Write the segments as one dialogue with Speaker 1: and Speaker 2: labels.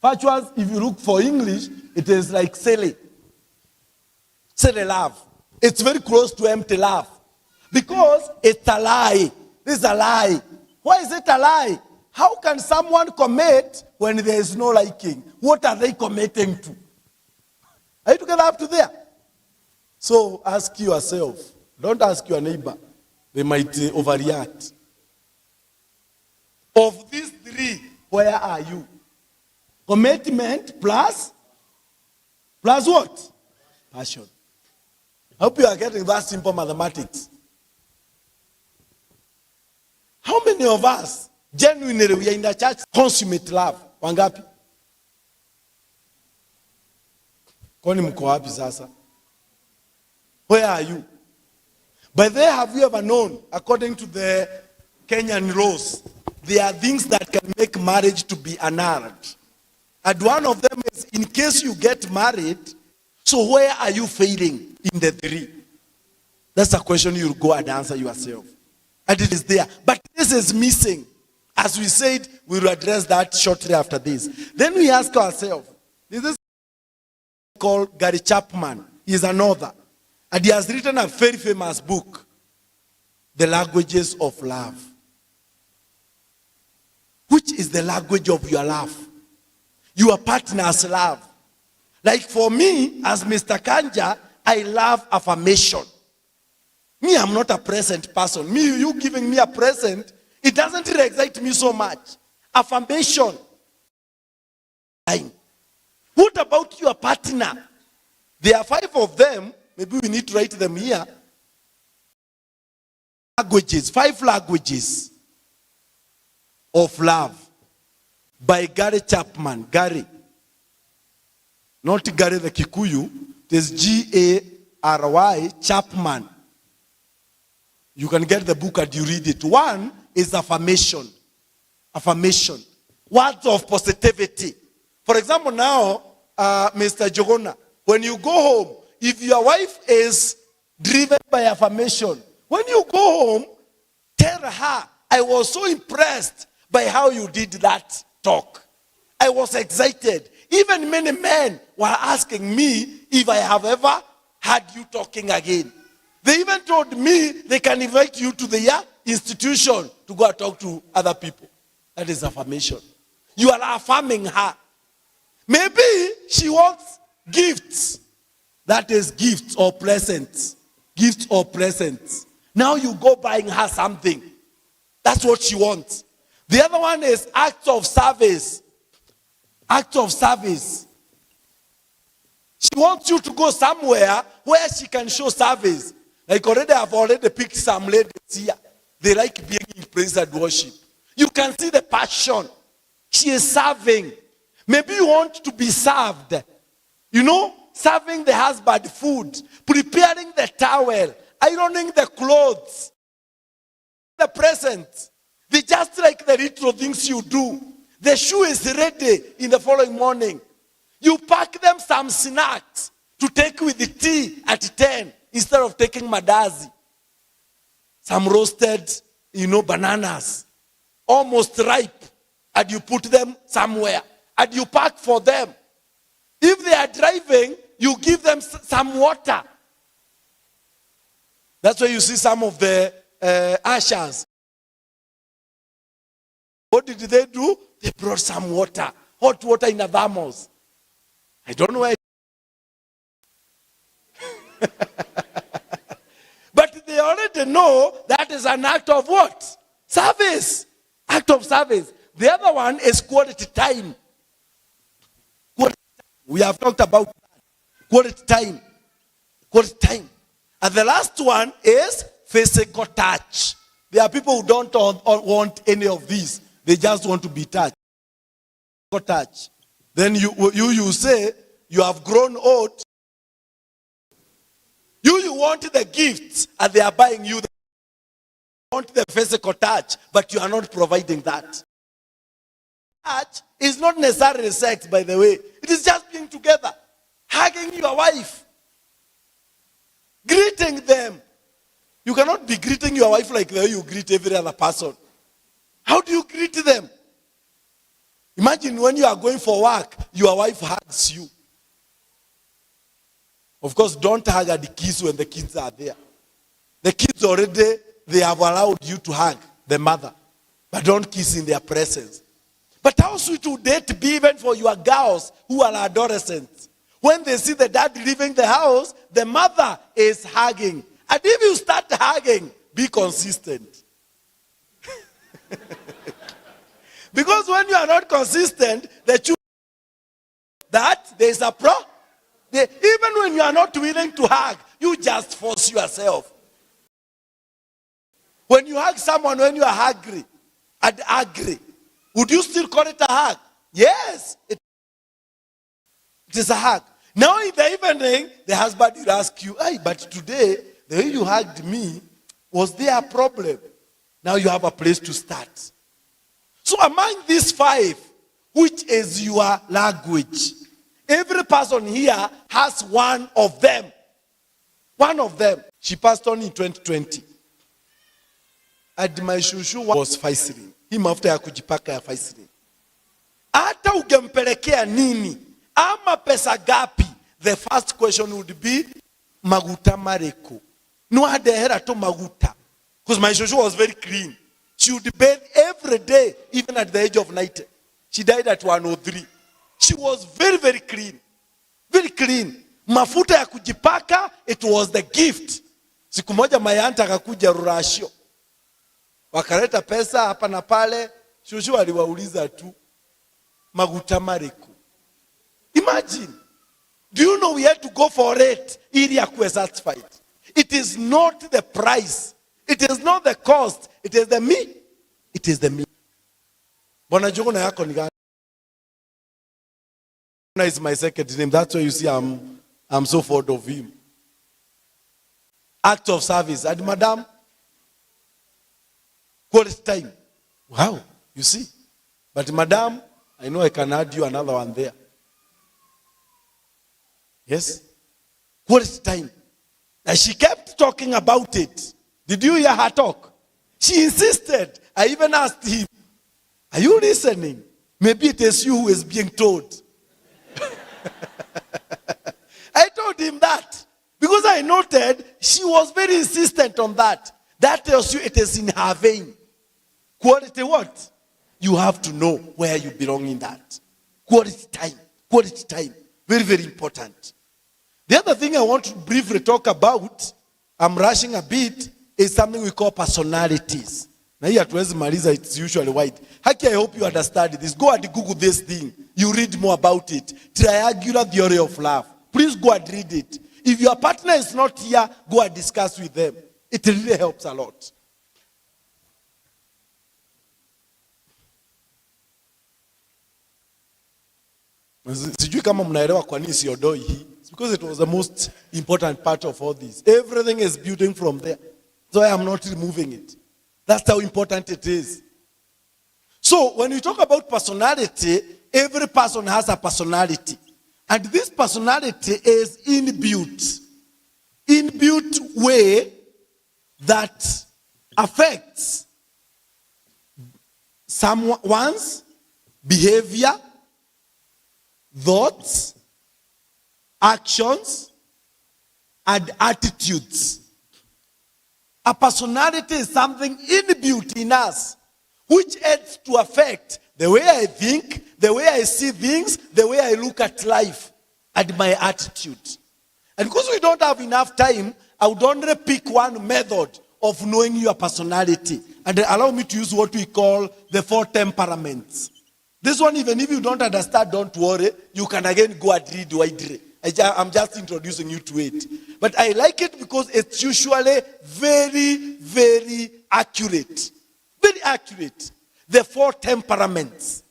Speaker 1: Virtuous, if you look for English, it is like silly. Silly love. It's very close to empty love. Because it's a lie. This is a lie. Why is it a lie? How can someone commit when there is no liking? What are they committing to? Are you together up to there? So ask yourself. Don't ask your neighbor. They might overreact. Of these three, where are you? Commitment plus what? Passion. I hope you are getting that simple mathematics. How many of us genuinely we are in the church consummate love? Wangapi? Kwani mko wapi sasa? Where are you? But there, have you ever known, according to the Kenyan laws, there are things that can make marriage to be annulled. And one of them is, in case you get married, so where are you failing in the three? That's a question you'll go and answer yourself. And it is there. But this is missing. As we said, we will address that shortly after this. Then we ask ourselves, this is called Gary Chapman. He is an author. And he has written a very famous book, The Languages of Love. Which is the language of your love? Your partner's love. Like for me, as Mr. Kanja, I love affirmation. Me, I'm not a present person. Me, you giving me a present, it doesn't really excite me so much. Affirmation. What about your partner? There are 5 of them. Maybe we need to write them here. Languages, 5 languages of love by Gary Chapman. Gary. Not Gary the Kikuyu. It is G-A-R-Y, Chapman. You can get the book and you read it. 1 is affirmation. Affirmation. Words of positivity. For example, now, Mr. Jogona, when you go home, if your wife is driven by affirmation, when you go home, tell her, I was so impressed by how you did that talk. I was excited. Even many men were asking me if I have ever had you talking again. They even told me they can invite you to their institution to go and talk to other people. That is affirmation. You are affirming her. Maybe she wants gifts. That is gifts or presents. Gifts or presents. Now you go buying her something. That's what she wants. The other one is acts of service. Acts of service. She wants you to go somewhere where she can show service. Like I've already picked some ladies here. They like being in praise and worship. You can see the passion. She is serving. Maybe you want to be served. You know, serving the husband food, preparing the towel, ironing the clothes, the present. They just like the little things you do. The shoe is ready in the following morning. You pack them some snacks to take with the tea at 10 instead of taking mandazi. Some roasted, bananas, almost ripe, and you put them somewhere, and you pack for them. If they are driving, you give them some water. That's why you see some of the ushers. What did they do? They brought some water, hot water in a thermos. I don't know why. But they already know that is an act of what? Service. Act of service. The other one is quality time. Quality time. We have talked about that. Quality time. Quality time. And the last one is physical touch. There are people who don't want any of these. They just want to be touched. Physical touch. Then you say, you have grown old. You want the gifts and they are buying you. You want the physical touch, but you are not providing that. Touch is not necessarily sex, by the way. It is just being together. Hugging your wife. Greeting them. You cannot be greeting your wife like the way you greet every other person. How do you greet them? Imagine when you are going for work, your wife hugs you. Of course, don't hug at the kids when the kids are there. The kids already, they have allowed you to hug the mother, but don't kiss in their presence. But how sweet would it be even for your girls who are adolescents? When they see the dad leaving the house, the mother is hugging. And if you start hugging, be consistent. Because when you are not consistent, the children that there is a problem. Even when you are not willing to hug, you just force yourself. When you hug someone when you are hungry and angry, would you still call it a hug? Yes, it is a hug. Now in the evening, the husband will ask you, hey, but today, the way you hugged me, was there a problem? Now you have a place to start. So among these 5, which is your language? Every person here has one of them. One of them. She passed on in 2020. And my shushu was Vaseline. Hii mafuta ya kujipaka ya Vaseline. Hata ungempelekea nini? Ama pesa gapi? The first question would be, maguta mareko. No adehera to maguta. Because my shushu was very clean. She would bathe every day, even at the age of 90. She died at 103. She was very, very clean. Very clean. Mafuta ya kujipaka, it was the gift. Siku moja my aunt akakuja Rurashio. Wakaleta pesa hapa na pale, shushu aliwauliza tu, maguta mareko. Imagine. Do you know we had to go for it ili akuwe satisfied? It is not the price. It is not the cost. It is the me. It is the me. Bwana Jogona yako ni gani? Is my second name. That's why you see I'm so fond of him. Act of service. And madam, quality time. Wow, you see. But madam, I know I can add you another one there. Yes? Quality time. And she kept talking about it. Did you hear her talk? She insisted. I even asked him, are you listening? Maybe it is you who is being told. I told him that because I noted she was very insistent on that. That tells you it is in her vein. Quality what? You have to know where you belong in that. Quality time. Quality time. Very, very important. The other thing I want to briefly talk about, I'm rushing a bit, is something we call personalities. Now here at West Mariza, it's usually white. Haki, I hope you understand this. Go and Google this thing. You read more about it. Triangular theory of love. Please go and read it. If your partner is not here, go and discuss with them. It really helps a lot. Sijui kama mnaelewa kwa nini siodoi hii. It's because it was the most important part of all this. Everything is building from there. So I am not removing it. That's how important it is. So when we talk about personality, every person has a personality. And this personality is inbuilt. Inbuilt way that affects someone's behavior, thoughts, actions, and attitudes. A personality is something inbuilt in us, which aids to affect the way I think, the way I see things, the way I look at life, and my attitude. And because we don't have enough time, I would only pick one method of knowing your personality. And allow me to use what we call the 4 temperaments. This one, even if you don't understand, don't worry. You can again go and read widely. I'm just introducing you to it. But I like it because it's usually very, very accurate. Very accurate. The 4 temperaments.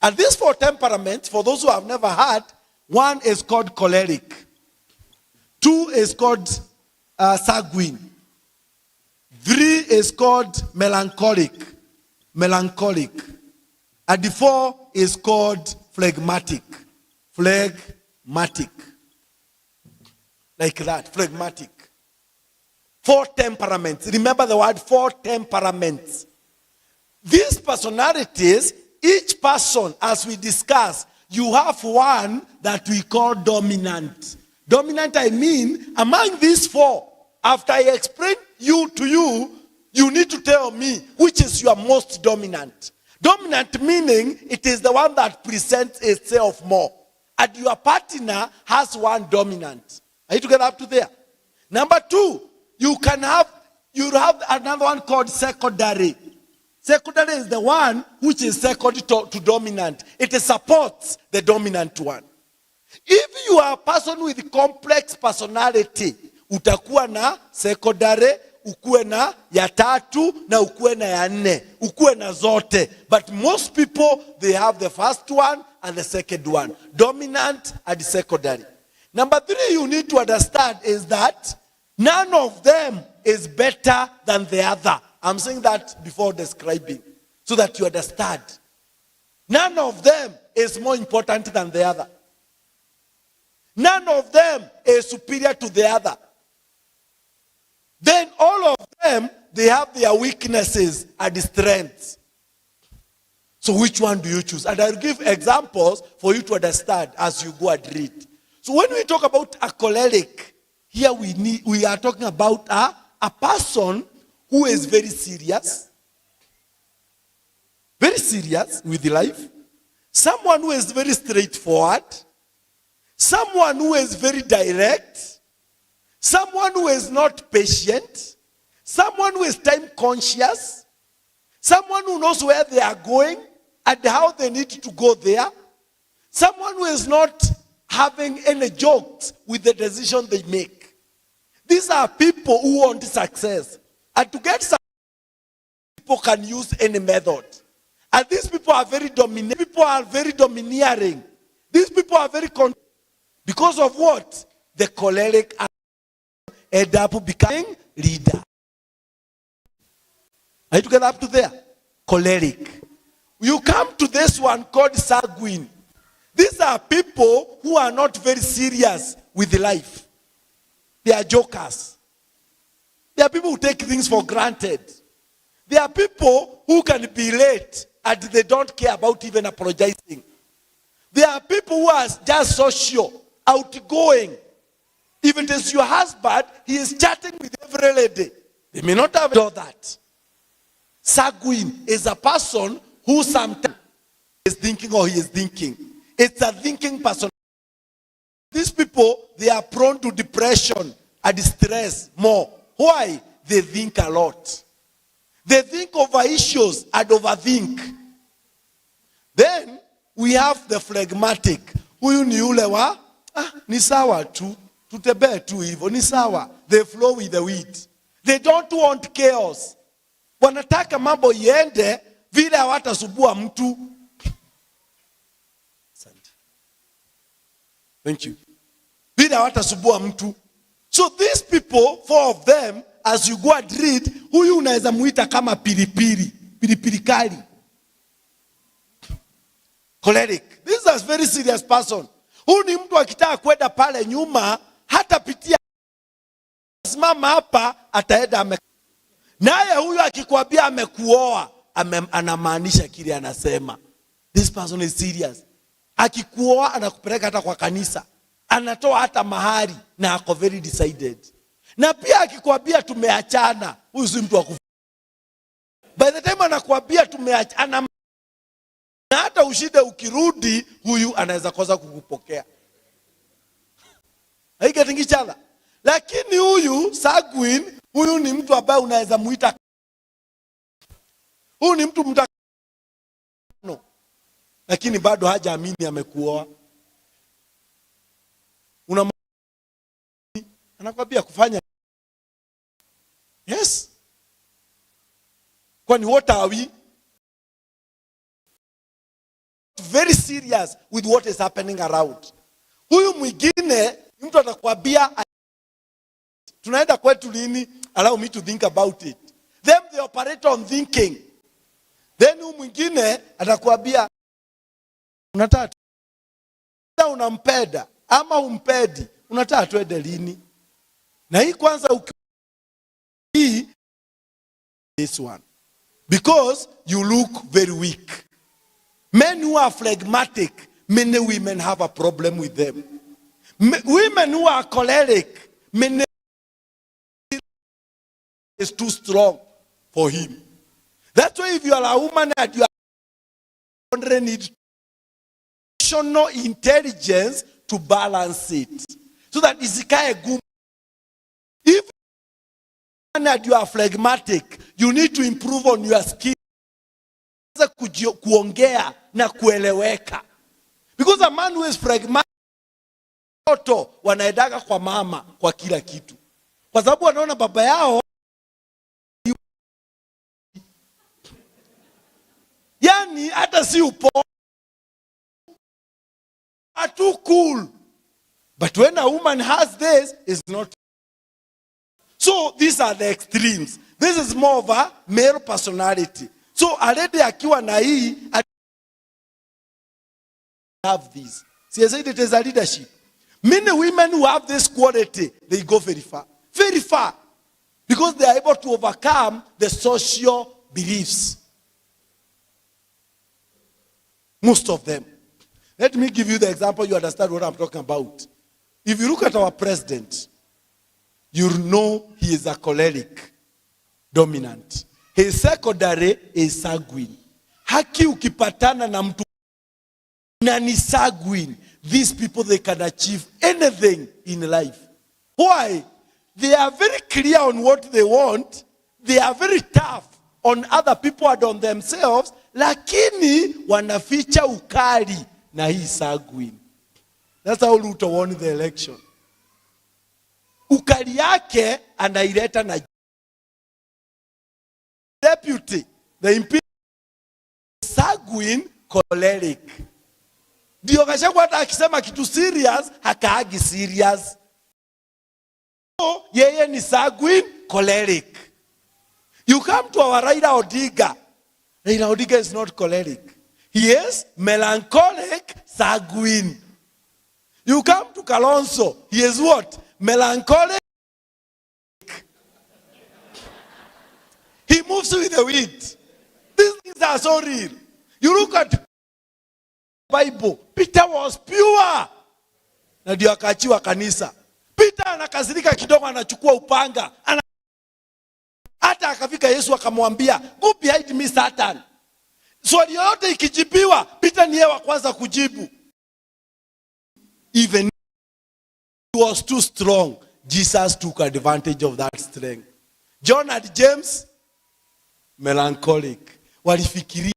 Speaker 1: And these 4 temperaments, for those who have never heard, 1 is called choleric. 2 is called sanguine. 3 is called melancholic. Melancholic. And the 4 is called phlegmatic. Phlegmatic. Like that, phlegmatic. 4 temperaments. Remember the word 4 temperaments. These personalities each person, as we discussed, you have one that we call dominant. Dominant, I mean, among these four, after I explain to you, you need to tell me which is your most dominant. Dominant meaning it is the one that presents itself more. And your partner has one dominant. Are you together up to there? Number two, you have another one called secondary. Secondary is the one which is second to dominant. It supports the dominant one. If you are a person with complex personality, utakuwa na secondary, ukuwe na ya tatu na ukuwe na ya nne, ukuwe na zote. But most people, they have the first one and the second one, dominant and secondary. Number three, you need to understand is that none of them is better than the other. I'm saying that before describing, so that you understand. None of them is more important than the other. None of them is superior to the other. Then all of them, they have their weaknesses and strengths. So which one do you choose? And I'll give examples for you to understand as you go and read. So when we talk about a choleric, here we are talking about a person who is very serious with life, someone who is very straightforward, someone who is very direct, someone who is not patient, someone who is time conscious, someone who knows where they are going and how they need to go there, someone who is not having any jokes with the decision they make. These are people who want success. And to get success, people can use any method. And these people are very dominating. People are very domineering. These people are very because of what? The choleric end up becoming leader. Are you together up to there? Choleric. You come to this one called sanguine. These are people who are not very serious with life. They are jokers. They are people who take things for granted. They are people who can be late and they don't care about even apologizing. They are people who are just social, outgoing. Even if it's your husband, he is chatting with every lady. They may not have done that. Sanguine is a person who sometimes is thinking or he is thinking. It's a thinking person. These people, they are prone to depression and stress more. Why? They think a lot. They think over issues and overthink. Then we have the phlegmatic. Huyu ni ule wa, ni sawa tu, tutebe tu hivyo, ni sawa. They flow with the wind. They don't want chaos. Wanataka mambo iende vile hawatasubua mtu. Thank you. Vile hawatasubua mtu. So these people, four of them, as you go and read, huyu unaweza muita kama pilipili, pilipili kali. Choleric. This is a very serious person. Huyu ni mtu akitaka kwenda pale nyuma, hata pitia simama hapa, ataenda naye huyu akikwambia amekuoa, anamaanisha kile anasema. This person is serious. Akikuoa anakupeleka hata kwa kanisa. Anatoa hata mahari na ako very decided. Na pia akikwambia tumeachana, huyu si mtu wa kufu. By the time anakuambia tumeachana, na hata ushide ukirudi, huyu anaweza kosa kukupokea. Are you getting each other? Lakini huyu sanguine, huyu ni mtu ambaye unaweza muita. Huyu ni mtu no. Lakini bado hajaamini amekuoa. Anakwambia kufanya. Yes. Kwani what are we? Very serious with what is happening around. Huyu mwingine, mtu anakuambia tunaenda kwetu lini? Allow me to think about it. Them they operate on thinking. Then huyu mwingine atakwambia unataka unampenda ama umpedi, unataka tuende lini? Na hii kwanza hii this one, because you look very weak. Men who are phlegmatic, many women have a problem with them. Women who are choleric, many is too strong for him. That's why if you are a woman and you are need emotional intelligence to balance it, so that it's kind of good. If you are phlegmatic, you need to improve on your skill. Kuongea na kueleweka. Because a man who is phlegmatic, wanaedaga kwa mama kwa kila kitu. Kwa sababu wanaona baba yao, yani hata si upo, are too cool. But when a woman has this, it's not. So these are the extremes. This is more of a male personality. So already akiwa na hii, have this. See, I said it is a leadership. Many women who have this quality, they go very far. Very far. Because they are able to overcome the social beliefs. Most of them. Let me give you the example, you understand what I'm talking about. If you look at our president, you know he is a choleric, dominant. His secondary is sanguine. Haki ukipatana na mtu na ni sanguine, these people, they can achieve anything in life. Why? They are very clear on what they want. They are very tough on other people and on themselves. Lakini wanaficha ukali na hii sanguine. That's how Ruto won the election. Ukali yake anaileta na deputy, the impeachment, sanguine, choleric. Ndio Gachagua hata akisema kitu serious, hakaagi serious. So, yeye ni sanguine, choleric. You come to our Raila Odinga. Raila Odinga is not choleric. He is melancholic, sanguine. You come to Kalonzo. He is what? Melancholic. He moves with the wind. These things are so real. You look at the Bible. Peter was pure. Na ndio akaachiwa kanisa. Peter anakasirika kidogo, anachukua upanga. Hata akafika Yesu akamwambia, go behind me Satan. Swali yote ikijibiwa, Peter ni yeye wa kwanza kujibu. Even he was too strong, Jesus took advantage of that strength. John and James, melancholic. Walifikiria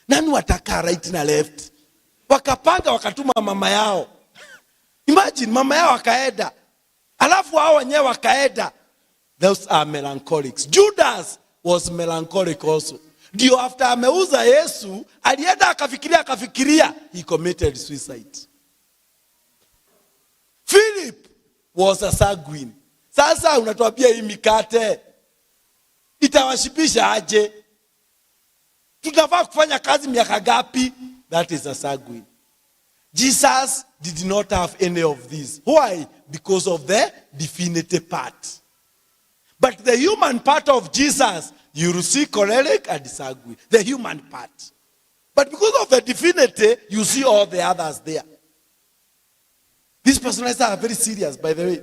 Speaker 1: nani wataka right na left. Wakapanga wakatuma mama yao. Imagine mama yao akaenda. Alafu hao wenyewe wakaenda. Those are melancholics. Judas was melancholic also. Ndio after ameuza Yesu, alienda akafikiria, he committed suicide. Philip was a sanguine. Sasa unatuambia hii mikate itawashibisha aje? Tunafaa kufanya kazi miaka gapi? That is a sanguine. Jesus did not have any of these. Why? Because of the divinity part. But the human part of Jesus, you will see choleric and sanguine. The human part. But because of the divinity, you see all the others there. These personalities are very serious, by the way.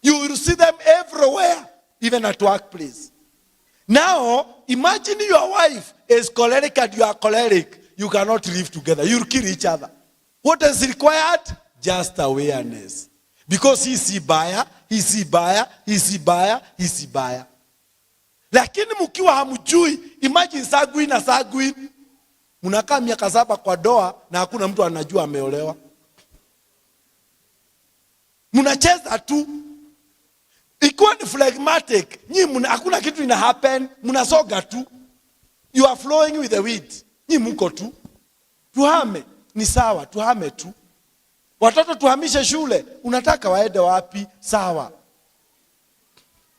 Speaker 1: You will see them everywhere, even at workplace. Now, imagine your wife is choleric and you are choleric. You cannot live together. You will kill each other. What is required? Just awareness. Because he see buyer. Lakini mkiwa hamjui, imagine sanguine na sanguine. Mnakaa miaka 7 kwa doa na hakuna mtu anajua ameolewa. Mnacheza tu. Ikiwa ni phlegmatic, hakuna kitu ina happen, mnasoga tu. You are flowing with the wind. Mko tu. Tuhame, ni sawa, tuhame tu. Watoto tuhamishe shule, unataka waende wapi? Sawa.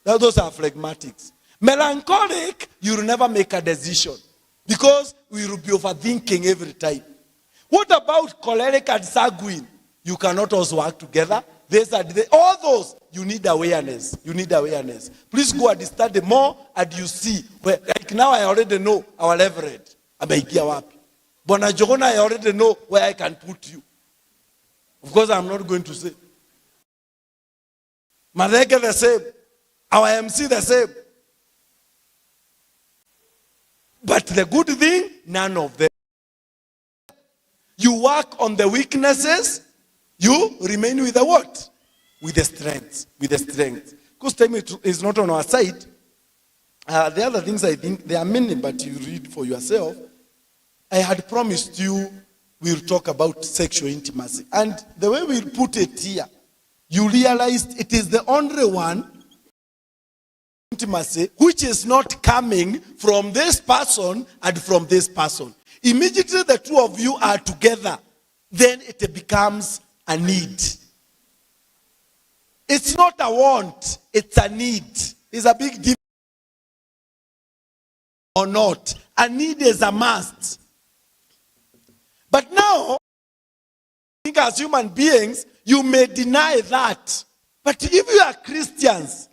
Speaker 1: Those are phlegmatics. Melancholic, you will never make a decision because we will be overthinking every time. What about choleric and sanguine? You cannot also work together. All those, you need awareness. You need awareness. Please go and study more and you see. Like now I already know our leverage. Ameikia wapi. Bwana Jogona, I already know where I can put you. Of course, I'm not going to say. Madheke the same. Our MC the same. But the good thing, none of them. You work on the weaknesses, you remain with the what? With the strength. With the strength. Because time is not on our side. The other things I think, there are many, but you read for yourself. I had promised you we'll talk about sexual intimacy. And the way we'll put it here, you realized it is the only one intimacy which is not coming from this person and from this person. Immediately the two of you are together, then it becomes a need. It's not a want, it's a need. It's a big difference. Or not. A need is a must. But now, I think as human beings, you may deny that. But if you are Christians,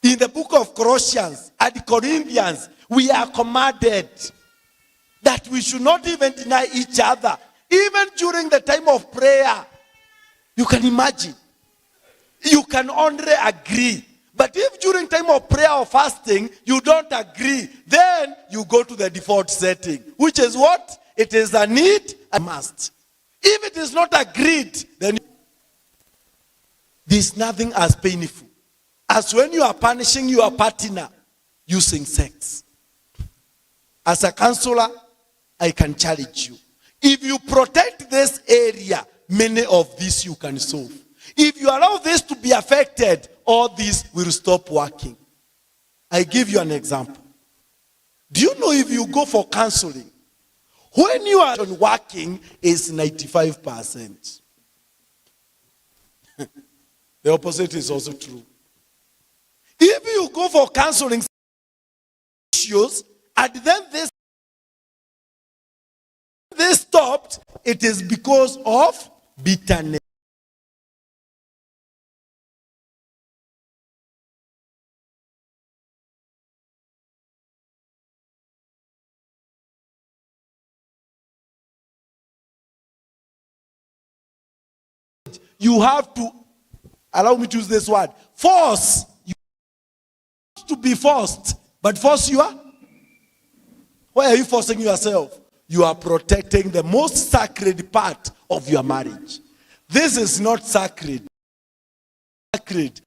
Speaker 1: in the book of Colossians and Corinthians, we are commanded that we should not even deny each other. Even during the time of prayer, you can imagine. You can only agree. But if during time of prayer or fasting, you don't agree, then you go to the default setting. Which is what? It is a need, a must. If it is not agreed, then there's nothing as painful as when you are punishing your partner using sex. As a counselor, I can challenge you. If you protect this area, many of these you can solve. If you allow this to be affected, all this will stop working. I give you an example. Do you know if you go for counseling, when you are working is 95%. The opposite is also true. If you go for counseling issues and then this stopped, it is because of bitterness. You have to, allow me to use this word, force. You have to be forced, but force you are? Why are you forcing yourself? You are protecting the most sacred part of your marriage. This is not sacred. Sacred.